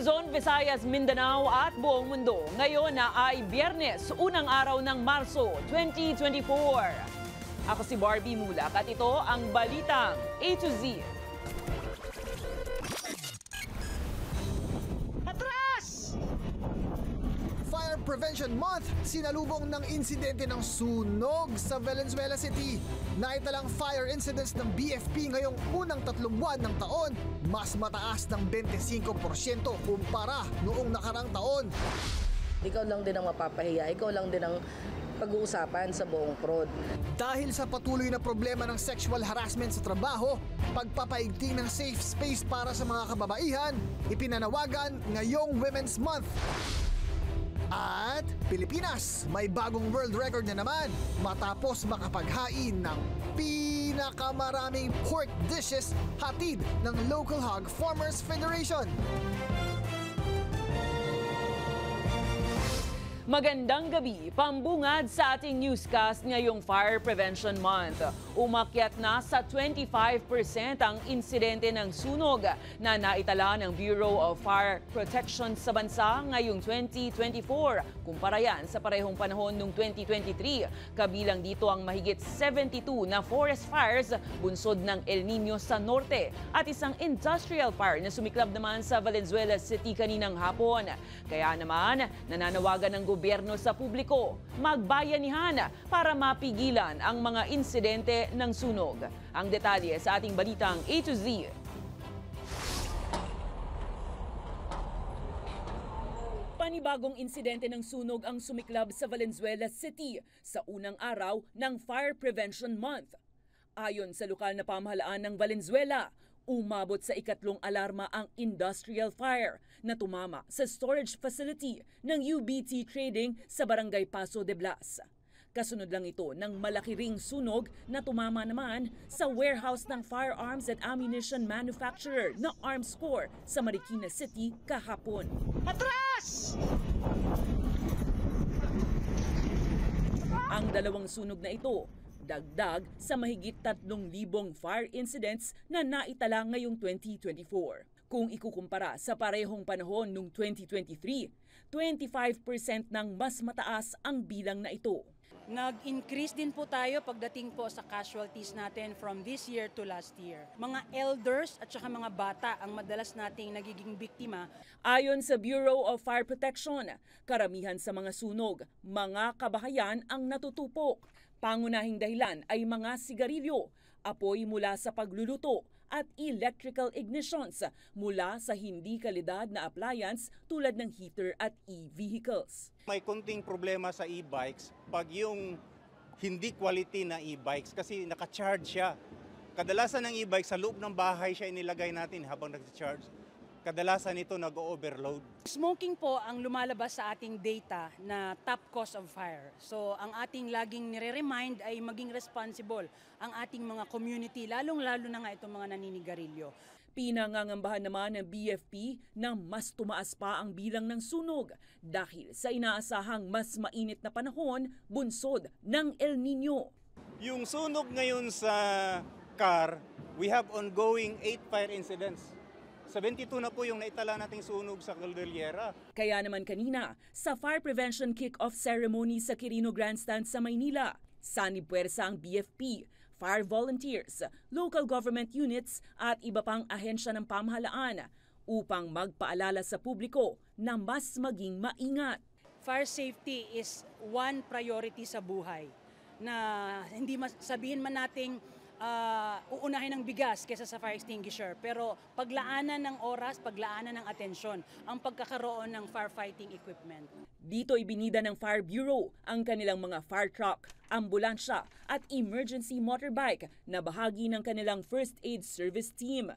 Luzon, Visayas, Mindanao at buong mundo. Ngayon na ay Biyernes, unang araw ng Marso 2024. Ako si Barbie Mulak at ito ang Balitang A to Z. Atras! Fire Prevention Month, sinalubong ng insidente ng sunog sa Valenzuela City. Naitalang fire incidents ng BFP ngayong unang 3 buwan ng taon, mas mataas ng 25% kumpara noong nakarang taon. Ikaw lang din ang mapapahiya, ikaw lang din ang pag-uusapan sa buong prod. Dahil sa patuloy na problema ng sexual harassment sa trabaho, pagpapaigting ng safe space para sa mga kababaihan, ipinanawagan ngayong Women's Month. At Pilipinas, may bagong world record na naman matapos makapaghain ng pinakamaraming pork dishes hatid ng Local Hog Farmers Federation. Magandang gabi, pambungad sa ating newscast ngayong Fire Prevention Month. Umakyat na sa 25% ang insidente ng sunog na naitala ng Bureau of Fire Protection sa bansa ngayong 2024. Kumpara yan sa parehong panahon noong 2023. Kabilang dito ang mahigit 72 na forest fires bunsod ng El Nino sa norte at isang industrial fire na sumiklab naman sa Valenzuela City kaninang hapon. Kaya naman, nananawagan ng gobyerno sa publiko, magbayanihan para mapigilan ang mga insidente ng sunog. Ang detalye sa ating Balitang A to Z. Panibagong insidente ng sunog ang sumiklab sa Valenzuela City sa unang araw ng Fire Prevention Month. Ayon sa lokal na pamahalaan ng Valenzuela, umabot sa ikatlong alarma ang industrial fire na tumama sa storage facility ng UBT Trading sa Barangay Paso de Blas. Kasunod lang ito ng malaki ring sunog na tumama naman sa warehouse ng firearms at ammunition manufacturer na Armscor sa Marikina City kahapon. Atras! Ang dalawang sunog na ito, dagdag sa mahigit 3,000 fire incidents na naitala ngayong 2024. Kung ikukumpara sa parehong panahon noong 2023, 25% ng mas mataas ang bilang na ito. Nag-increase din po tayo pagdating po sa casualties natin from this year to last year. Mga elders at saka mga bata ang madalas nating nagiging biktima. Ayon sa Bureau of Fire Protection, karamihan sa mga sunog, mga kabahayan ang natutupok. Pangunahing dahilan ay mga sigarilyo, apoy mula sa pagluluto at electrical ignitions mula sa hindi kalidad na appliance tulad ng heater at e-vehicles. May kunting problema sa e-bikes pag yung hindi quality na e-bikes kasi naka-charge siya. Kadalasan ng e-bike sa loob ng bahay siya inilagay natin habang nag-charge. Kadalasan ito nag-overload. Smoking po ang lumalabas sa ating data na top cause of fire. So ang ating laging nire-remind ay maging responsible ang ating mga community, lalong-lalo na nga itong mga naninigarilyo. Pinangangambahan naman ng BFP na mas tumaas pa ang bilang ng sunog dahil sa inaasahang mas mainit na panahon bunsod ng El Nino. Yung sunog ngayon sa car, we have ongoing 8 fire incidents. 72 na po yung naitala nating sunog sa Caldillera. Kaya naman kanina, sa Fire Prevention Kick-Off Ceremony sa Quirino Grandstand sa Maynila, sanib puwersa ang BFP, fire volunteers, local government units at iba pang ahensya ng pamahalaan upang magpaalala sa publiko na mas maging maingat. Fire safety is one priority sa buhay na hindi sabihin man nating uunahin ng bigas kaysa sa fire extinguisher. Pero paglaanan ng oras, paglaanan ng atensyon ang pagkakaroon ng firefighting equipment. Dito ibinida ng Fire Bureau ang kanilang mga fire truck, ambulansya at emergency motorbike na bahagi ng kanilang first aid service team.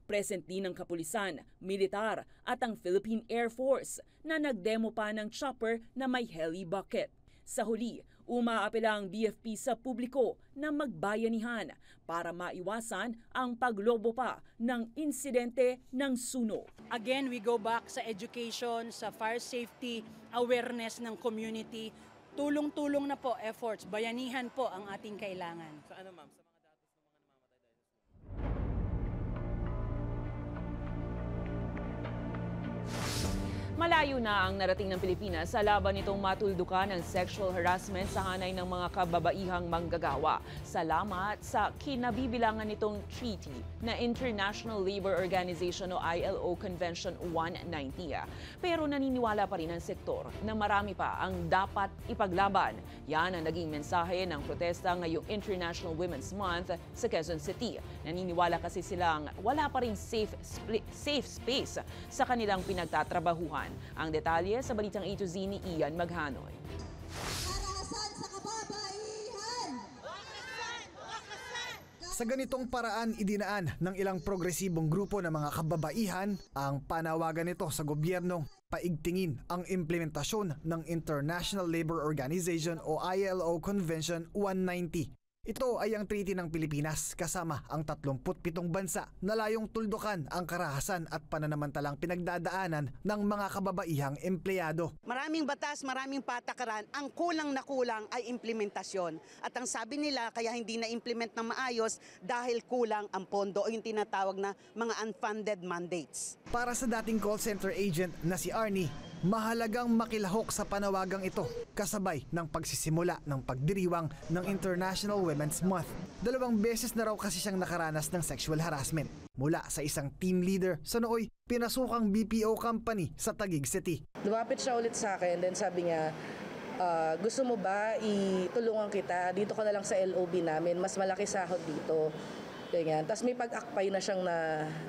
Present din ng kapulisan, militar at ang Philippine Air Force na nagdemo pa ng chopper na may heli bucket. Sa huli, umaapela ang BFP sa publiko na magbayanihan para maiwasan ang paglobo pa ng insidente ng sunog. Again, we go back sa education, sa fire safety, awareness ng community. Tulong-tulong na po efforts, bayanihan po ang ating kailangan. Sa ano ma'am? Sa mga datos ng mga namamatay dahil Malayo na ang narating ng Pilipinas sa laban nitong matuldukan ng sexual harassment sa hanay ng mga kababaihang manggagawa. Salamat sa kinabibilangan nitong treaty na International Labour Organization o ILO Convention 190. Pero naniniwala pa rin ang sektor na marami pa ang dapat ipaglaban. Yan ang naging mensahe ng protesta ngayong International Women's Month sa Quezon City. Naniniwala kasi silang wala pa rin safe space sa kanilang pinagtatrabahuhan. Ang detalye sa balitang A to Z ni Ian Maghanoy. Sa ganitong paraan, idinaan ng ilang progresibong grupo ng mga kababaihan ang panawagan nito sa gobyernong paigtingin ang implementasyon ng International Labour Organization o ILO Convention 190. Ito ay ang treaty ng Pilipinas kasama ang 37 bansa na layong tuldukan ang karahasan at pananamantalang pinagdadaanan ng mga kababaihang empleyado. Maraming batas, maraming patakaran. Ang kulang na kulang ay implementasyon. At ang sabi nila kaya hindi na-implement ng maayos dahil kulang ang pondo o yung tinatawag na mga unfunded mandates. Para sa dating call center agent na si Arnie, mahalagang makilahok sa panawagang ito kasabay ng pagsisimula ng pagdiriwang ng International Women's Month. 2 beses na raw kasi siyang nakaranas ng sexual harassment mula sa isang team leader sa nooy pinasukang BPO company sa Taguig City. Lumapit siya ulit sa akin, then sabi niya, gusto mo ba itulungan kita? Dito ka na lang sa LOB namin, mas malaki sahod dito. Ganyan. Tapos may pag-akpay na siyang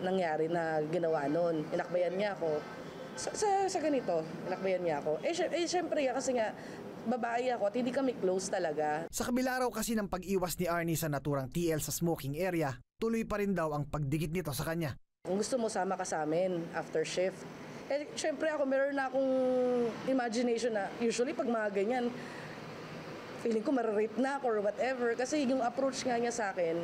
nangyari na ginawa noon. Inakbayan niya ako. Sa ganito, inakbayan niya ako. Syempre kasi nga, babae ako at hindi kami close talaga. Sa kabila raw kasi ng pag-iwas ni Arnie sa naturang TL sa smoking area, tuloy pa rin daw ang pagdikit nito sa kanya. Kung gusto mo, sama ka sa amin after shift. Syempre ako, meron na akong imagination na usually pag mga ganyan, feeling ko mararape na ako or whatever. Kasi yung approach nga niya sa akin,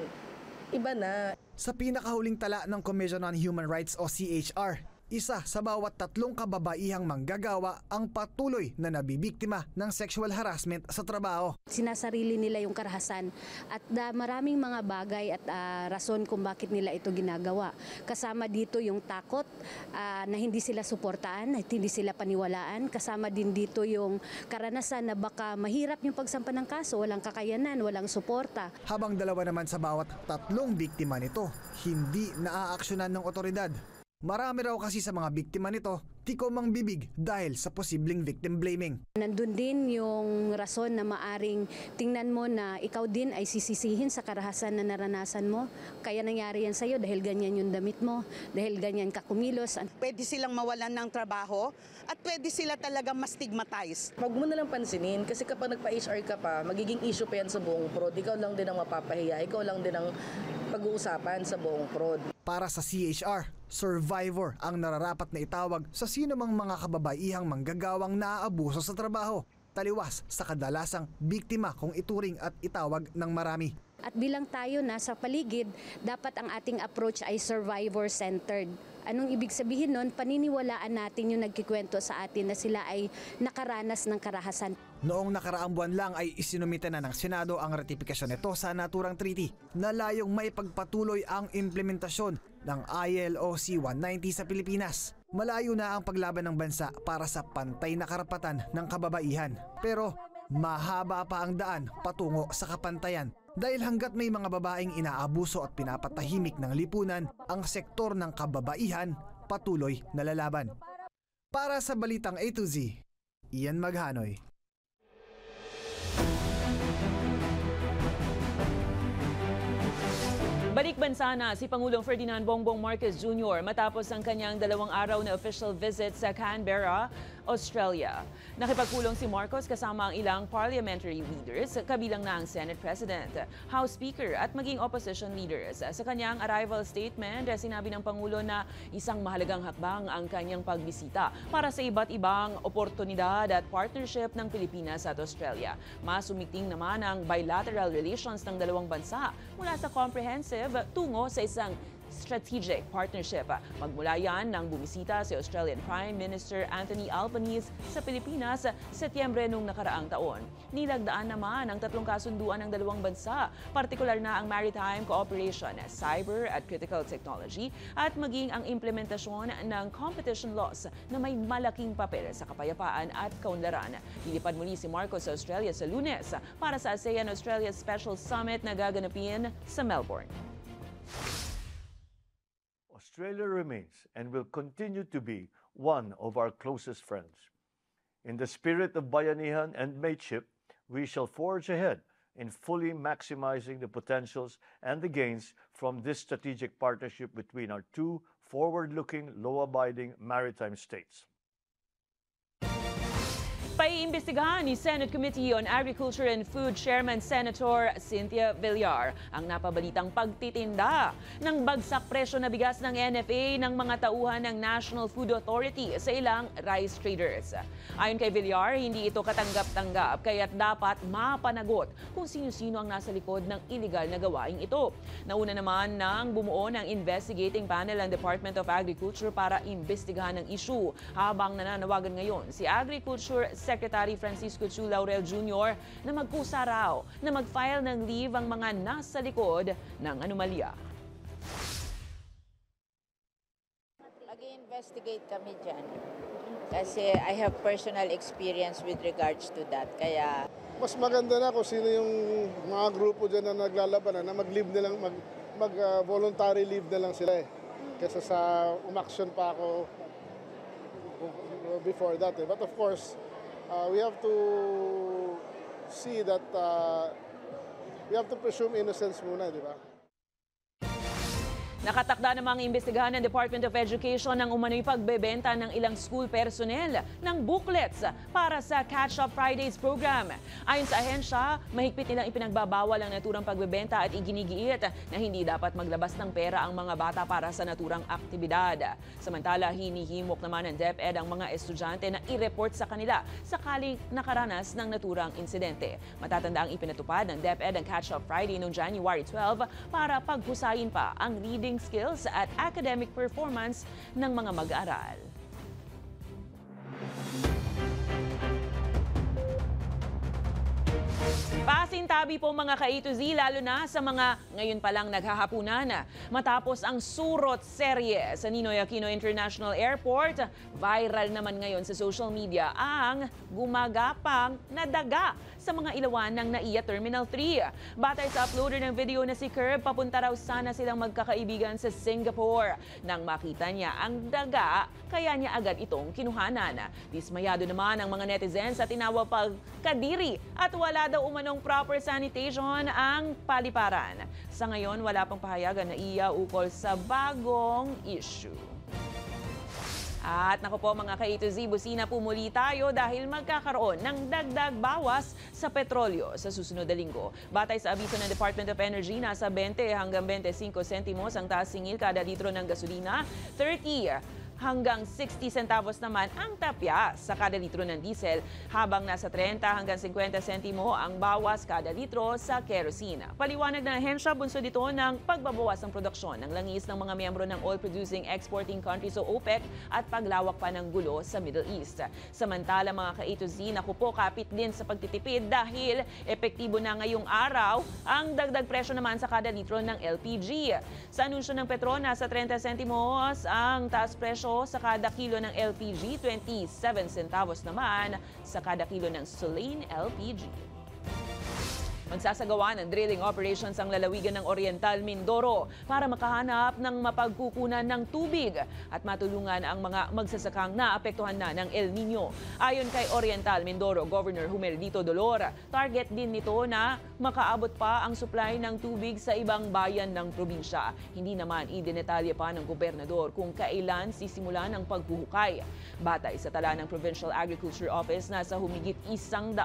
iba na. Sa pinakahuling tala ng Commission on Human Rights o CHR, isa sa bawat 3 kababaihang manggagawa ang patuloy na nabibiktima ng sexual harassment sa trabaho. Sinasarili nila yung karahasan at maraming mga bagay at rason kung bakit nila ito ginagawa. Kasama dito yung takot na hindi sila suportaan, at hindi sila paniwalaan. Kasama din dito yung karanasan na baka mahirap yung pagsampa ng kaso, walang kakayanan, walang suporta. Habang 2 naman sa bawat 3 biktima nito, hindi naaaksyonan ng otoridad. Marami raw kasi sa mga biktima nito, tikom ang bibig dahil sa posibleng victim blaming. Nandun din yung rason na maaring tingnan mo na ikaw din ay sisisihin sa karahasan na naranasan mo. Kaya nangyari yan sa'yo dahil ganyan yung damit mo, dahil ganyan ka kumilos. Pwede silang mawalan ng trabaho at pwede sila talaga ma-stigmatize. Huwag mo nalang pansinin kasi kapag nagpa-HR ka pa, magiging issue pa yan sa buong prod. Ikaw lang din ang mapapahiya, ikaw lang din ang pag-uusapan sa buong prod. Para sa CHR, survivor ang nararapat na itawag sa sino mang mga kababaihang manggagawang naaabuso sa trabaho, taliwas sa kadalasang biktima kung ituring at itawag ng marami. At bilang tayo na sa paligid, dapat ang ating approach ay survivor-centered. Anong ibig sabihin nun? Paniniwalaan natin yung nagkikwento sa atin na sila ay nakaranas ng karahasan. Noong nakaraang buwan lang ay isinumite na ng Senado ang ratifikasyon nito sa naturang treaty na layong maipagpatuloy ang implementasyon ng ILOC 190 sa Pilipinas. Malayo na ang paglaban ng bansa para sa pantay na karapatan ng kababaihan. Pero mahaba pa ang daan patungo sa kapantayan. Dahil hanggat may mga babaeng inaabuso at pinapatahimik ng lipunan, ang sektor ng kababaihan patuloy na lalaban. Para sa Balitang A to Z, Ian Maghanoy. Balik bansa na si Pangulong Ferdinand Bongbong Marcos Jr. matapos ang kanyang 2 araw na official visit sa Canberra, Australia. Nakipagpulong si Marcos kasama ang ilang parliamentary leaders, kabilang na ang Senate President, House Speaker at maging opposition leaders. Sa kanyang arrival statement, sinabi ng Pangulo na isang mahalagang hakbang ang kanyang pagbisita para sa iba't ibang oportunidad at partnership ng Pilipinas at Australia. Mas umigting naman ang bilateral relations ng 2 bansa mula sa comprehensive tungo sa isang Strategic Partnership. Magmula yan nang bumisita si Australian Prime Minister Anthony Albanese sa Pilipinas sa Setyembre noong nakaraang taon. Nilagdaan naman ang tatlong kasunduan ng dalawang bansa, partikular na ang maritime cooperation, cyber at critical technology, at maging ang implementasyon ng competition laws na may malaking papel sa kapayapaan at kaunlaran. Lilipad muli si Marcos sa Australia sa Lunes para sa ASEAN-Australia Special Summit na gaganapin sa Melbourne. Australia remains and will continue to be one of our closest friends. In the spirit of bayanihan and mateship, we shall forge ahead in fully maximizing the potentials and the gains from this strategic partnership between our two forward-looking, law-abiding maritime states. Paiimbestigahan ni Senate Committee on Agriculture and Food Chairman Senator Cynthia Villar ang napabalitang pagtitinda ng bagsak presyo na bigas ng NFA ng mga tauhan ng National Food Authority sa ilang rice traders. Ayon kay Villar, hindi ito katanggap-tanggap kaya't dapat mapanagot kung sino-sino ang nasa likod ng illegal na gawaing ito. Nauna naman nang bumuo ng investigating panel ang Department of Agriculture para imbestigahan ang issue, habang nananawagan ngayon si Agriculture Secretary Francisco Chu Laurel Jr. na magkusa raw na mag-file ng leave ang mga nasa likod ng anomalya. Mag-investigate kami dyan kasi I have personal experience with regards to that. Kaya mas maganda na kung sino yung mga grupo dyan na naglalaban na mag-leave na lang, mag-voluntary leave na lang sila kaysa sa umaksyon pa ako before that. But of course, we have to see that we have to presume innocence muna, di ba? Nakatakda namang imbestigahan ng Department of Education ang umano'y pagbebenta ng ilang school personnel ng booklets para sa Catch Up Fridays program. Ayon sa ahensya, mahigpit nilang ipinagbabawal ang naturang pagbebenta at iginigiit na hindi dapat maglabas ng pera ang mga bata para sa naturang aktibidad. Samantala, hinihimok naman ng DepEd ang mga estudyante na i-report sa kanila sakaling nakaranas ng naturang insidente. Matatanda ang ipinatupad ng DepEd ang Catch Up Friday noong January 12 para paghusayin pa ang reading skills at academic performance ng mga mag-aaral. Pasintabi po mga ka-A to Z, lalo na sa mga ngayon pa lang naghahapunan. Matapos ang surot serye sa Ninoy Aquino International Airport, viral naman ngayon sa social media ang gumagapang na daga sa mga ilawan ng NAIA Terminal 3. Batay sa uploader ng video na si Curb, papunta raw sana silang magkakaibigan sa Singapore. Nang makita niya ang daga, kaya niya agad itong kinuhanan. Dismayado naman ang mga netizens at tinawag pag kadiri at wala daw umanong proper sanitation ang paliparan. Sa ngayon, wala pang pahayagan na NAIA ukol sa bagong issue. At naku po mga ka-A to Z, busina po muli tayo dahil magkakaroon ng dagdag bawas sa petrolyo sa susunod na linggo. Batay sa abiso ng Department of Energy, nasa 20 hanggang 25 sentimos ang taas singil kada litro ng gasolina, 30 hanggang 60 centavos naman ang tapya sa kada litro ng diesel, habang nasa 30 hanggang 50 sentimo ang bawas kada litro sa kerosene. Paliwanag ng ahensya, bunsod ito ng pagbabawas ng produksyon ng langis ng mga miyembro ng oil-producing exporting countries o OPEC at paglawak pa ng gulo sa Middle East. Samantala mga ka-A to Z, naku po, kapit din sa pagtitipid dahil epektibo na ngayong araw ang dagdag presyo naman sa kada litro ng LPG. Sa anunsyo ng Petron, nasa 30 sentimos ang taas presyo sa kada kilo ng LPG, 27 centavos naman sa kada kilo ng Solane LPG. Magsasagawa ng drilling operations ang lalawigan ng Oriental Mindoro para makahanap ng mapagkukunan ng tubig at matulungan ang mga magsasakang naapektuhan na ng El Nino. Ayon kay Oriental Mindoro Governor Humerdito Dolor, target din nito na makaabot pa ang supply ng tubig sa ibang bayan ng probinsya. Hindi naman idinetalye pa ng gobernador kung kailan sisimulan ang paghuhukay. Batay sa tala ng Provincial Agriculture Office, nasa humigit 160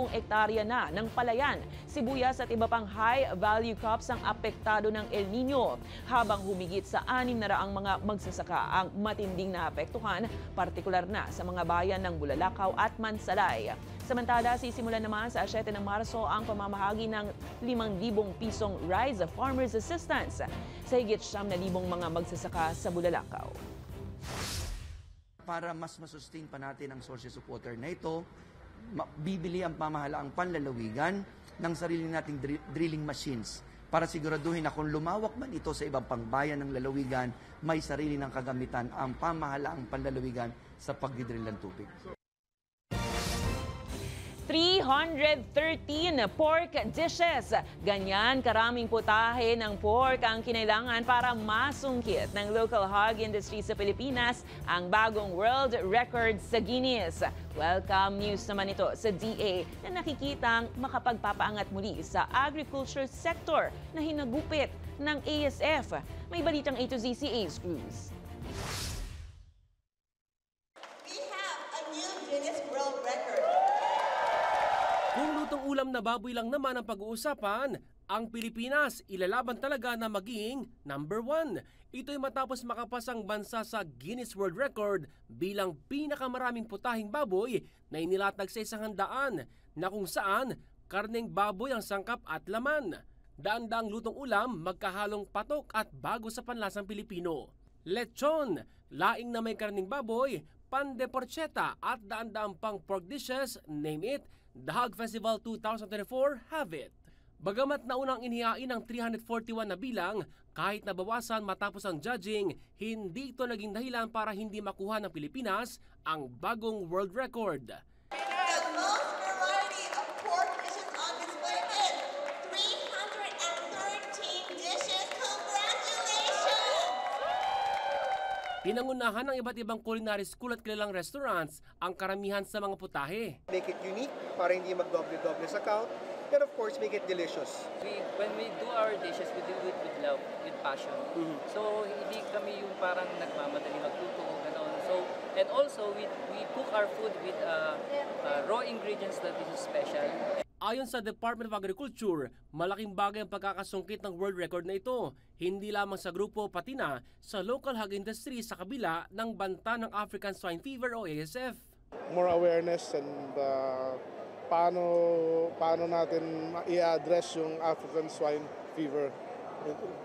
hektarya na ng palayan, sibuyas at iba pang high-value crops ang apektado ng El Nino, habang humigit sa 600 mga magsasaka ang matinding naapektuhan, partikular na sa mga bayan ng Bulalakaw at Mansalay. Samantala, sisimulan naman sa 7 ng Marso ang pamamahagi ng 5,000 pisong Rise of Farmers Assistance sa higit 9,000 mga magsasaka sa Bulalakaw. Para mas masustain pa natin ang sources of water na ito, bibili ang pamahalaang panlalawigan ng sarili nating drilling machines para siguraduhin na kung lumawak man ito sa ibang pangbayan ng lalawigan, may sarili ng kagamitan ang pamahalaang panlalawigan sa pagdidrill ng tubig. 313 pork dishes. Ganyan karaming putahe ng pork ang kinailangan para masungkit ng local hog industry sa Pilipinas ang bagong world record sa Guinness. Welcome news naman ito sa DA na nakikitang makapagpapaangat muli sa agriculture sector na hinagupit ng ASF. May balitang A to Z si Ace Cruz. We have a new Guinness World Record. Kung lutong ulam na baboy lang naman ang pag-uusapan, ang Pilipinas ilalaban talaga na maging number 1. Ito'y matapos makapasang bansa sa Guinness World Record bilang pinakamaraming putahing baboy na inilatag sa 100 na kung saan karneng baboy ang sangkap at laman. Daan-daang lutong ulam magkahalong patok at bago sa panlasang Pilipino. Lechon, laing na may karneng baboy, pan de porchetta at daan-daang pang pork dishes, name it, The Hog Festival 2024 have it. Bagamat naunang inihain ng 341 na bilang, kahit nabawasan matapos ang judging, hindi ito naging dahilan para hindi makuha ng Pilipinas ang bagong world record. The most variety of pork dishes on display is 313 dishes. Congratulations! Pinangunahan ng iba't ibang culinary school at kilalang restaurants ang karamihan sa mga putahe. Make it unique para hindi magdoble-doble sa count. And of course, make it delicious. When we do our dishes, we do it with love, with passion. So, hindi kami yung parang nagmamadali magluto, gano'n. So, and also, we cook our food with raw ingredients that is special. Ayon sa Department of Agriculture, malaking bagay ang pagkakasungkit ng world record na ito. Hindi lamang sa grupo pati na sa local hog industry sa kabila ng banta ng African Swine Fever o ASF. More awareness and paano natin i-address yung African Swine Fever,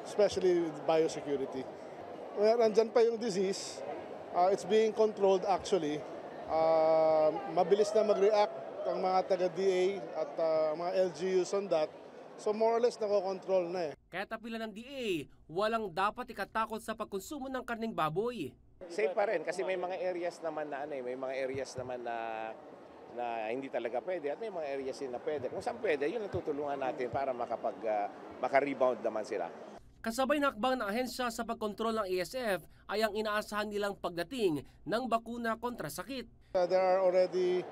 especially with biosecurity. Nandyan pa yung disease, it's being controlled actually. Mabilis na mag-react ang mga taga-DA at mga LGUs on that. So more or less nako-control na eh. Kaya tapilan ng DA, walang dapat ikatakot sa pagkonsumo ng karneng baboy. Safe pa rin kasi may mga areas naman na may mga areas naman na hindi talaga pwede at may mga areas din na pwede. Kung saan pwede, yun ang tutulungan natin para maka-rebound naman sila. Kasabay na hakbang ng ahensya sa pagkontrol ng ASF ay ang inaasahan nilang pagdating ng bakuna kontra sakit. There are already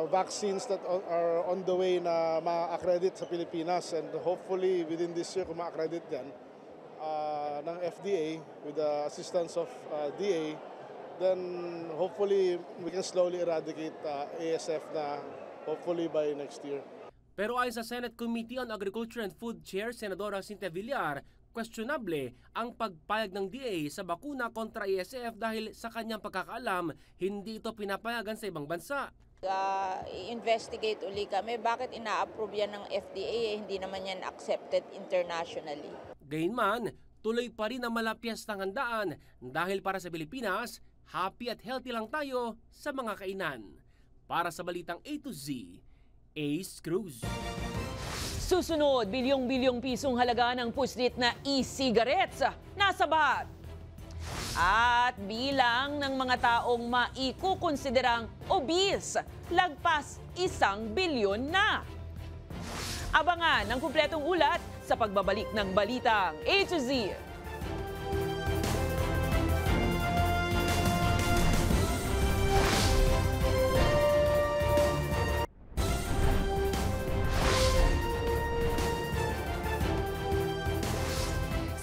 vaccines that are on the way na ma-accredit sa Pilipinas and hopefully within this year kung ma-accredit yan ng FDA with the assistance of DA, then hopefully we can slowly eradicate ASF na hopefully by next year. Pero ayon sa Senate Committee on Agriculture and Food Chair Senadora Cynthia Villar, questionable ang pagpayag ng DA sa bakuna kontra ASF dahil sa kanyang pagkakaalam, hindi ito pinapayagan sa ibang bansa. I-investigate uli kami bakit ina-approve yan ng FDA, hindi naman yan accepted internationally. Gayunman, tuloy pa rin ang malapyas ng handaan dahil para sa Pilipinas, happy at healthy lang tayo sa mga kainan. Para sa balitang A to Z, Ace Cruz. Susunod, bilyong-bilyong pisong halaga ng puslit na e-cigarettes nasa bat. At bilang ng mga taong maikukonsiderang obese, lagpas 1 bilyon na. Abangan ang kumpletong ulat sa pagbabalik ng balitang A to Z.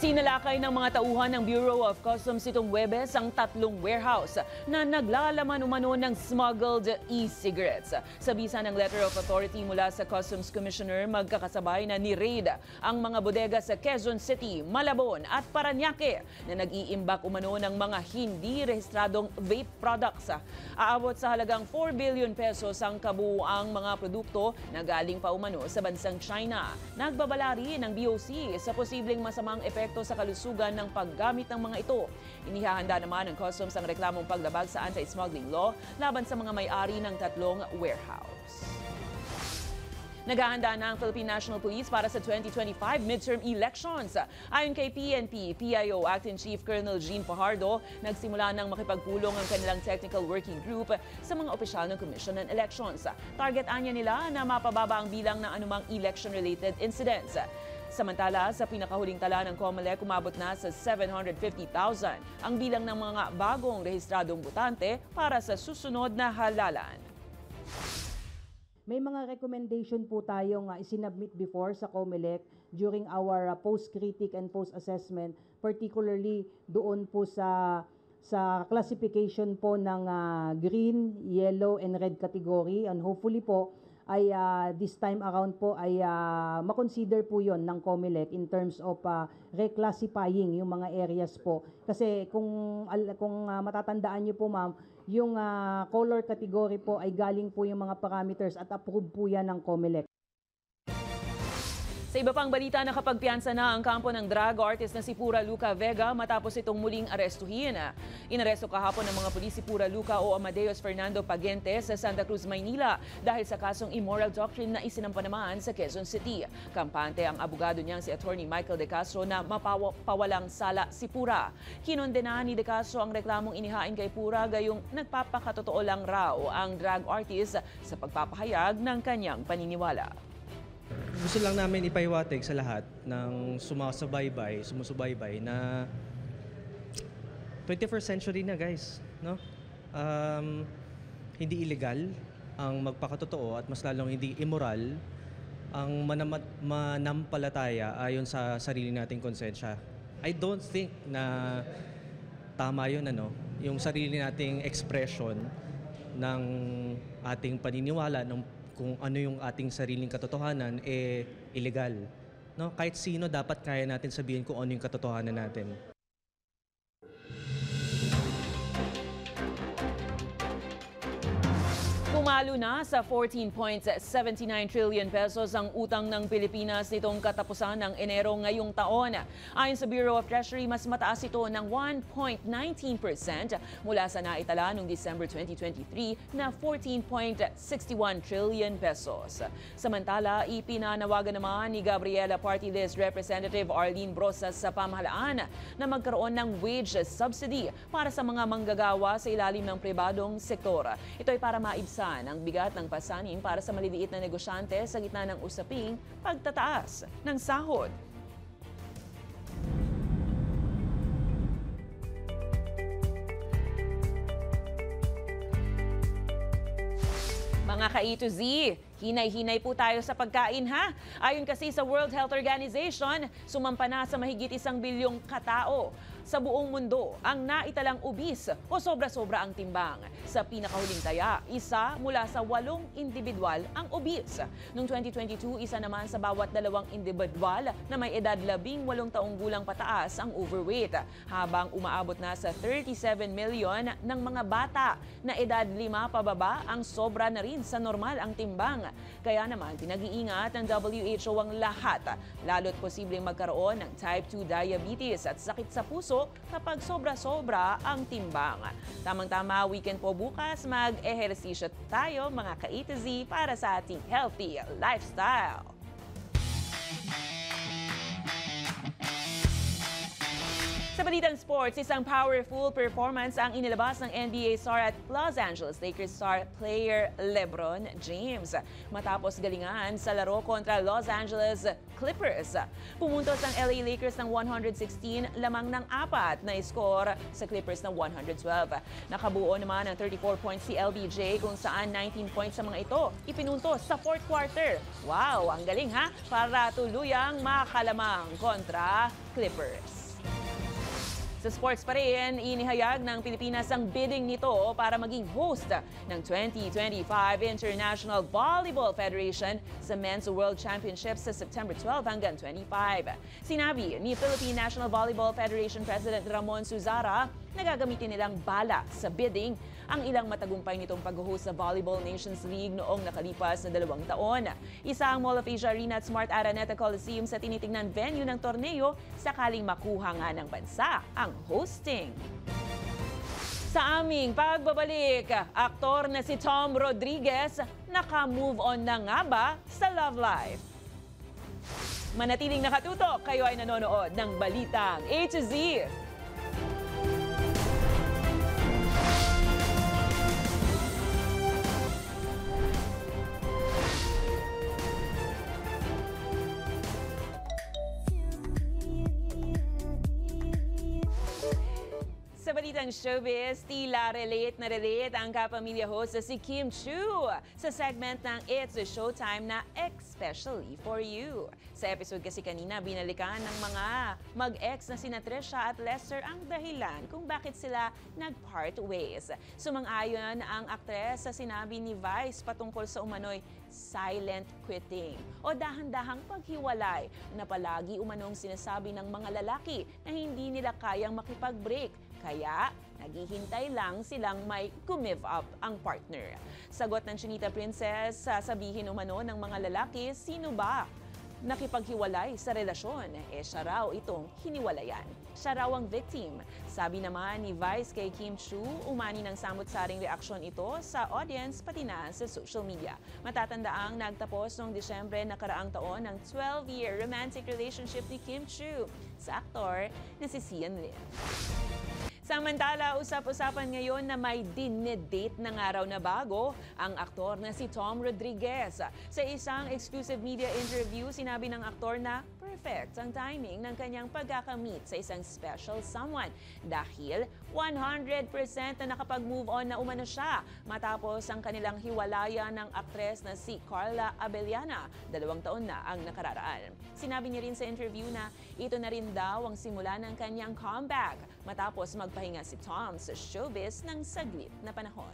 Sinalakay ng mga tauhan ng Bureau of Customs itong Huwebes ang 3 warehouse na naglalaman umano ng smuggled e-cigarettes. Sa bisa ng letter of authority mula sa Customs Commissioner, magkakasabay na ni-raid ang mga bodega sa Quezon City, Malabon at Parañaque na nag-iimbak umano ng mga hindi rehistradong vape products. Aabot sa halagang 4 billion pesos ang kabuuang mga produkto na galing pa umano sa bansang China. Nagbabala rin ng BOC sa posibleng masamang epekto sa kalusugan ng paggamit ng mga ito. Inihahanda naman ng Customs ang reklamong paglabag sa anti-smuggling law laban sa mga may-ari ng 3 warehouse. Naghahanda na ang Philippine National Police para sa 2025 midterm elections. Ayon kay PNP, PIO Acting Chief Colonel Jean Fajardo, nagsimula ng makipagpulong ang kanilang technical working group sa mga opisyal ng Commission on Elections. Target anya nila na mapababa ang bilang ng anumang election-related incidents. Samantala, sa pinakahuling tala ng COMELEC, umabot na sa 750,000 ang bilang ng mga bagong rehistradong botante para sa susunod na halalan. May mga recommendation po tayong isinabmit before sa COMELEC during our post-critic and post-assessment, particularly doon po sa classification po ng green, yellow, and red category. And hopefully po, ay this time around po ay makonsider po yon ng COMELEC in terms of reclassifying yung mga areas po. Kasi kung matatandaan niyo po ma'am, yung color category po ay galing po yung mga parameters at approved po yan ng COMELEC. Sa iba pang balita, nakapagpiyansa na ang kampo ng drag artist na si Pura Luca Vega matapos itong muling arestuhin. Inaresto kahapon ng mga pulis si Pura Luca o Amadeus Fernando Pagente sa Santa Cruz, Maynila dahil sa kasong immoral doctrine na isinampa naman sa Quezon City. Kampante ang abogado niyang si Attorney Michael De Castro na mapawalang sala si Pura. Kinondenahan ni De Castro ang reklamong inihain kay Pura gayong nagpapakatotoo lang raw ang drag artist sa pagpapahayag ng kanyang paniniwala. Gusto lang namin ipahiwatig sa lahat ng sumusubaybay na 21st century na guys, no? Hindi illegal ang magpakatotoo at mas lalong hindi immoral ang manampalataya ayon sa sarili nating konsensya. I don't think na tama yun, yung sarili nating expression ng ating paniniwala, kung ano yung ating sariling katotohanan, illegal. No? Kahit sino, dapat kaya natin sabihin kung ano yung katotohanan natin. Pumalo na sa 14.79 trillion pesos ang utang ng Pilipinas nitong katapusan ng Enero ngayong taon. Ayon sa Bureau of Treasury, mas mataas ito ng 1.19% mula sa naitala noong December 2023 na 14.61 trillion pesos. Samantala, ipinanawagan naman ni Gabriela Party List Representative Arlene Brosas sa pamahalaan na magkaroon ng wage subsidy para sa mga manggagawa sa ilalim ng pribadong sektor. Ito ay para maibsan ang bigat ng pasanin para sa maliliit na negosyante sa gitna ng usaping pagtataas ng sahod. Mga ka-A to Z, hinay-hinay po tayo sa pagkain ha. Ayon kasi sa World Health Organization, sumampa na sa mahigit 1 bilyong katao sa buong mundo ang naitalang obese o sobra-sobra ang timbang. Sa pinakahuling taya, 1 mula sa 8 individual ang obese. Noong 2022, 1 naman sa bawat 2 individual na may edad 18 taong gulang pataas ang overweight, habang umaabot na sa 37 million ng mga bata na edad 5 pababa ang sobra na rin sa normal ang timbang. Kaya naman, pinag-iingat ng WHO ang lahat, lalo't posibleng magkaroon ng type 2 diabetes at sakit sa puso kapag sobra-sobra ang timbang. Tamang-tama, weekend po bukas, mag-ehersisyo tayo mga ka-A to Z para sa ating healthy lifestyle. Sa balitang sports, isang powerful performance ang inilabas ng NBA star at Los Angeles Lakers star player LeBron James matapos galingan sa laro kontra Los Angeles Clippers. Pumuntos ang LA Lakers ng 116 lamang ng 4 na score sa Clippers ng 112. Nakabuo naman ng 34 points si LBJ kung saan 19 points sa mga ito ipinuntos sa fourth quarter. Wow, ang galing ha para tuluyang makalamang kontra Clippers. Sa sports pa rin, inihayag ng Pilipinas ang bidding nito para maging host ng 2025 International Volleyball Federation sa Men's World Championships sa September 12 hanggang 25. Sinabi ni Philippine National Volleyball Federation President Ramon Suzara na gagamitin nilang bala sa bidding ang ilang matagumpay nitong pag-host sa Volleyball Nations League noong nakalipas na 2 taon. Isa ang Mall of Asia Arena at Smart Araneta Coliseum sa tinitingnan venue ng torneo sakaling makuha nga ng bansa ang hosting. Sa aming pagbabalik, aktor na si Tom Rodriguez naka-move on na nga ba sa love life? Manatiling nakatutok, kayo ay nanonood ng Balitang A to Z. Sa balitang showbiz, tila relate ang kapamilya host na si Kim Chiu sa segment ng It's a Showtime na Especially for You. Sa episode kasi kanina, binalikan ng mga mag-ex na sina Trisha at Lester ang dahilan kung bakit sila nag-part ways. Sumang-ayon ang aktres sa sinabi ni Vice patungkol sa umano'y silent quitting o dahan-dahang paghiwalay na palagi umanong sinasabi ng mga lalaki na hindi nila kayang makipag-break. Kaya, naghihintay lang silang may gumive up ang partner. Sagot ng Chinita Princess, sasabihin umano ng mga lalaki, sino ba nakipaghiwalay sa relasyon? Siya raw itong hiniwalayan. Siya raw ang victim. Sabi naman ni Vice kay Kim Chiu, umani ng samot-saring reaksyon ito sa audience pati na sa social media. Matatandaang nagtapos noong Disyembre nakaraang taon ng 12-year romantic relationship ni Kim Chiu sa aktor na si Sian Lim. Samantala, usap-usapan ngayon na may dinedate na nga raw na bago ang aktor na si Tom Rodriguez. Sa isang exclusive media interview, sinabi ng aktor na perfect ang timing ng kanyang pagkakamit sa isang special someone dahil 100% na nakapag-move on na umano siya matapos ang kanilang hiwalayan ng aktres na si Carla Abellana. 2 taon na ang nakararaan. Sinabi niya rin sa interview na ito na rin daw ang simula ng kanyang comeback matapos magpahinga si Tom sa showbiz ng saglit na panahon.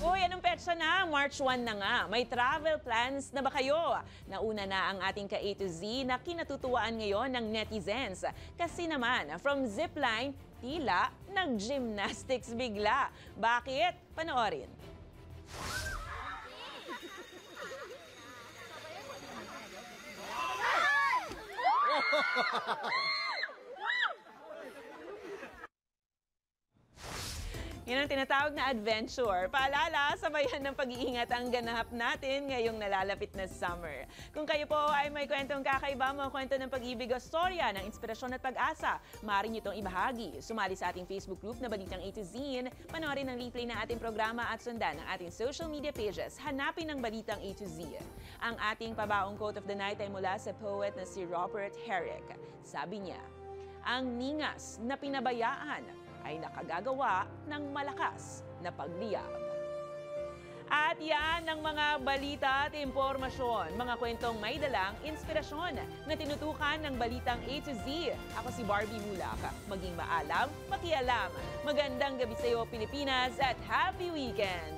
Uy, anong petsa na? March 1 na nga. May travel plans na ba kayo? Nauna na ang ating ka-A to Z na kinatutuwaan ngayon ng netizens. Kasi naman, from zipline, tila nag-gymnastics bigla. Bakit? Panoorin. Yan ang tinatawag na adventure. Paalala, sabayan ng pag-iingat ang ganap natin ngayong nalalapit na summer. Kung kayo po ay may kwentong kakaiba, mga kwento ng pag-ibig o storya ng inspirasyon at pag-asa, maaari niyo itong ibahagi. Sumali sa ating Facebook group na Balitang A to Z, panoorin ang replay ng ating programa at sundan ang ating social media pages. Hanapin ang Balitang A to Z. Ang ating pabaong quote of the night ay mula sa poet na si Robert Herrick. Sabi niya, ang ningas na pinabayaan ay nakagagawa ng malakas na pagliyab. At yan ang mga balita at impormasyon, mga kwentong may dalang inspirasyon na tinutukan ng Balitang A to Z. Ako si Barbie Mulak. Maging maalam, makialam. Magandang gabi sa iyo, Pilipinas, at happy weekend!